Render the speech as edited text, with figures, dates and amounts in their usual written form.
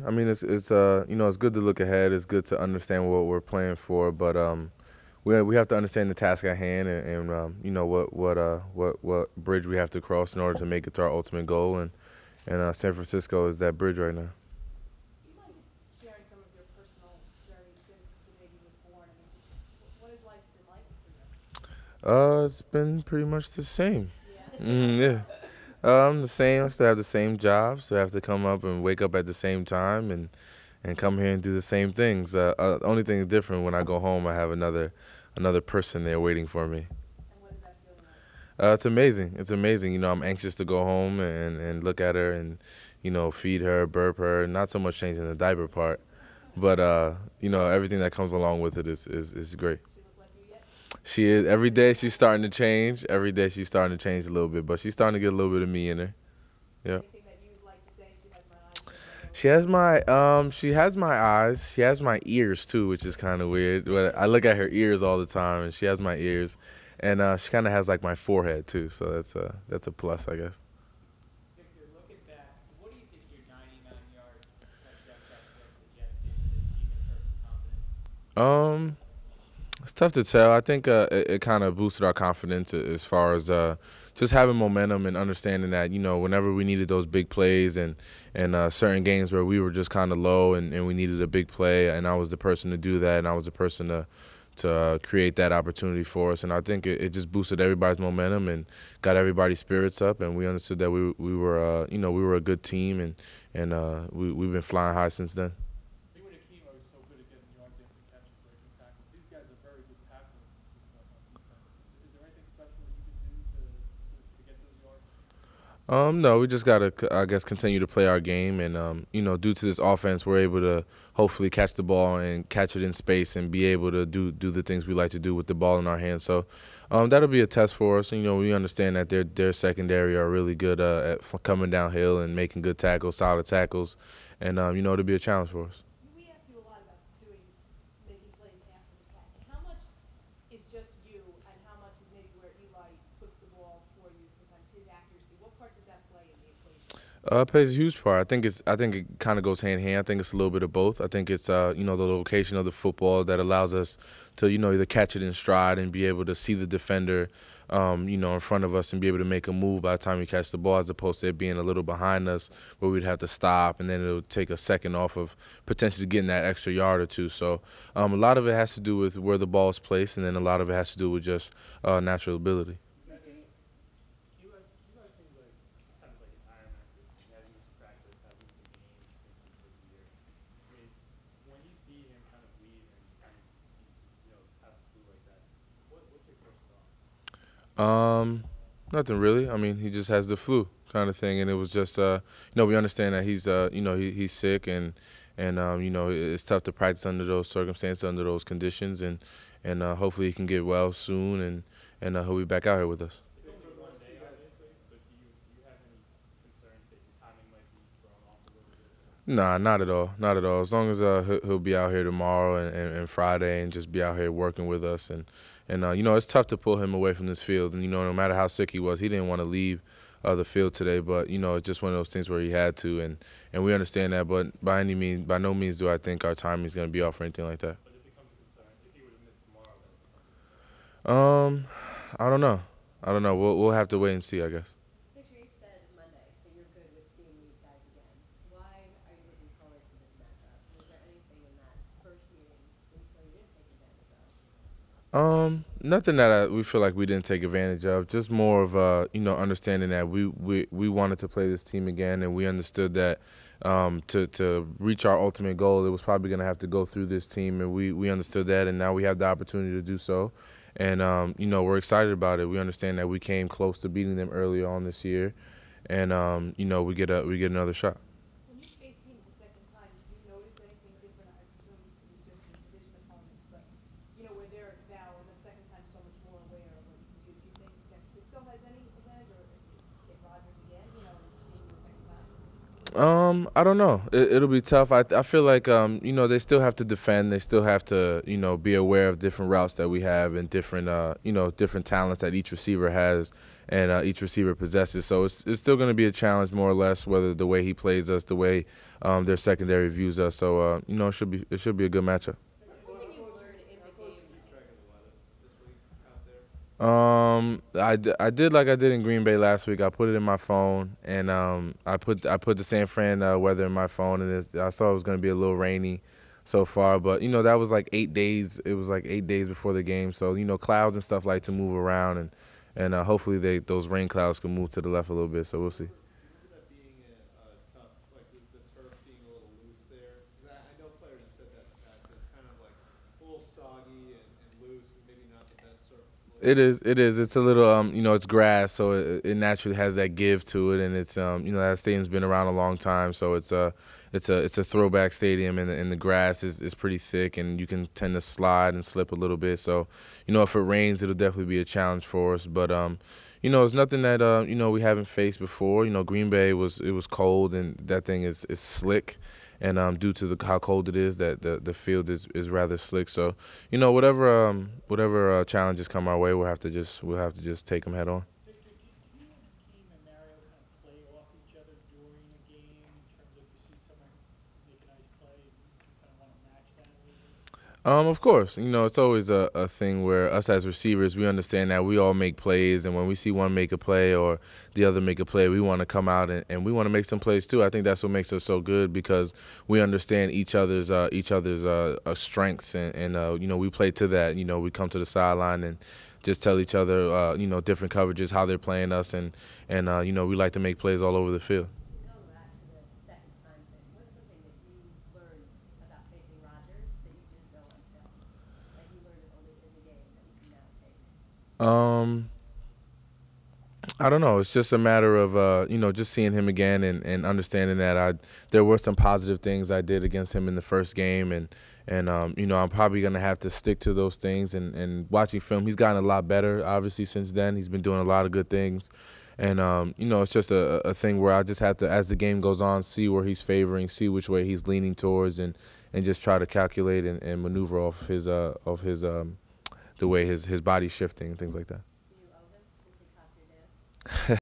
I mean, it's good to look ahead. It's good to understand what we're playing for, but we have to understand the task at hand and what bridge we have to cross in order to make it to our ultimate goal. And San Francisco is that bridge right now. Do you mind just sharing some of your personal journey since the baby was born? I mean, just what has life been like for you? It's been pretty much the same. Yeah. Yeah. The same. I still have the same job. Still have to come up and wake up at the same time and come here and do the same things. Only thing is different when I go home. I have another person there waiting for me. And what is that feeling like? It's amazing. It's amazing. I'm anxious to go home and look at her and feed her, burp her. Not so much changing the diaper part, but everything that comes along with it is great. She look like you yet? She is every day she's starting to change. Every day she's starting to change a little bit, but she's starting to get a little bit of me in her. Yeah. Anything that you'd like to say? She has my eyes. She has my nose. She has my eyes. She has my ears too, which is kind of weird. But I look at her ears all the time, and she has my ears, and she kind of has like my forehead too. So that's a plus, I guess. Victor, looking back, what do you think your 99-yard touchdown catch was that you had to give to this team in terms of confidence? Um, It's tough to tell. I think it kind of boosted our confidence as far as just having momentum and understanding that whenever we needed those big plays and certain games where we were just kind of low and we needed a big play, and I was the person to do that, and I was the person to create that opportunity for us. And I think it just boosted everybody's momentum and got everybody's spirits up, and we understood that we were we were a good team, and we've been flying high since then. I think when Akeem are so good at getting yards after the catch and breaking tackles, these guys are very good tacklers, it seems like, on defense. Is there anything special that you can do to get those yards? No, we just gotta, I guess, continue to play our game, and due to this offense, we're able to hopefully catch the ball and catch it in space, and be able to do the things we like to do with the ball in our hands. So, that'll be a test for us. And, we understand that their secondary are really good at coming downhill and making good tackles, solid tackles, and it'll be a challenge for us. We ask you a lot about making plays after the catch. How much is just you, and how much is maybe where Eli puts the ball for you? Sometimes his accuracy. What part does that play in the equation? It plays a huge part. I think it kind of goes hand in hand. I think it's a little bit of both. I think it's the location of the football that allows us to either catch it in stride and be able to see the defender in front of us and be able to make a move by the time we catch the ball, as opposed to it being a little behind us where we'd have to stop, and then it would take a second off of potentially getting that extra yard or two. So a lot of it has to do with where the ball is placed, and then a lot of it has to do with just natural ability. You mentioned Eli seems like kind of like an Iron Man person. He hasn't missed practice, hasn't missed a game since his rookie year. I mean, when you see him kind of leave and he's have the flu like that, what's your first thought? Um, Nothing really. I mean, he just has the flu kind of thing, and it was just we understand that he's sick, and it's tough to practice under those circumstances, under those conditions, and hopefully he can get well soon, and he'll be back out here with us. It's only one day, obviously, but do you have any concerns that your timing might be thrown off a little bit? Nah, not at all, not at all. As long as he'll be out here tomorrow and Friday, and just be out here working with us, and it's tough to pull him away from this field. And no matter how sick he was, he didn't want to leave the field today. But it's just one of those things where he had to, and we understand that. But by no means do I think our timing is going to be off or anything like that. But it becomes a concern. If he would have missed tomorrow, that would become a concern. I don't know. I don't know. We'll have to wait and see, I guess. Picture you said Monday that you're good with seeing these guys again. Why are you looking forward to this matchup? Was there anything in that first meeting that you feel you didn't take advantage of? Nothing that we feel like we didn't take advantage of. Just more of understanding that we wanted to play this team again, and we understood that to reach our ultimate goal, it was probably going to have to go through this team, and we understood that, and now we have the opportunity to do so, and we're excited about it. We understand that we came close to beating them earlier on this year, and we get another shot. When you face teams the second time, did you notice anything different? I presume it was just your division opponents, but where they're now the second time so much more aware. Do you think San Francisco has any advantage, or get Rodgers again? And seeing the second time. I don't know. It'll be tough. I feel like they still have to defend. They still have to be aware of different routes that we have and different different talents that each receiver has and each receiver possesses. So it's still going to be a challenge more or less, whether the way he plays us, the way their secondary views us. So it should be a good matchup. What's something you've learned in the game? I did like I did in Green Bay last week. I put it in my phone, and I put the San Fran weather in my phone, and I saw it was going to be a little rainy so far. But that was like 8 days. It was like 8 days before the game, so clouds and stuff like to move around, and hopefully those rain clouds can move to the left a little bit. So we'll see. Remember that being a tough, like the turf being a little loose there? 'Cause I know players have said that in the past. It's kind of like a little soggy and loose, and maybe not the best surface to play. It is. It is. It's a little, it's grass, so it naturally has that give to it, and it's, that stadium's been around a long time, so it's a throwback stadium, and the grass is pretty thick, and you can tend to slide and slip a little bit. So, if it rains, it'll definitely be a challenge for us. But, it's nothing that we haven't faced before. Green Bay was cold, and that thing is slick. And due to how cold it is, that the field is rather slick. So, whatever challenges come our way, we'll have to just take them head on. Victor, do you and Hakeem and Mario kind of play off each other during a game in terms of you see someone make a nice play, you kind of want to match that a little bit? Of course, it's always a thing where us as receivers, we understand that we all make plays, and when we see one make a play or the other make a play, we want to come out and we want to make some plays too. I think that's what makes us so good because we understand each other's strengths, and we play to that. We come to the sideline and just tell each other, different coverages, how they're playing us, and we like to make plays all over the field. Going back to the second time thing, what's something that you learned about facing Rodgers that you didn't know on film? Like you learned only in the game that you can now take? I don't know. It's just a matter of just seeing him again and understanding that there were some positive things I did against him in the first game, and I'm probably gonna have to stick to those things. And watching film, he's gotten a lot better. Obviously, since then, he's been doing a lot of good things, and it's just a thing where I just have to, as the game goes on, see where he's favoring, see which way he's leaning towards, and just try to calculate and maneuver off his the way his body's shifting and things like that. Do you owe him since he copied your dance?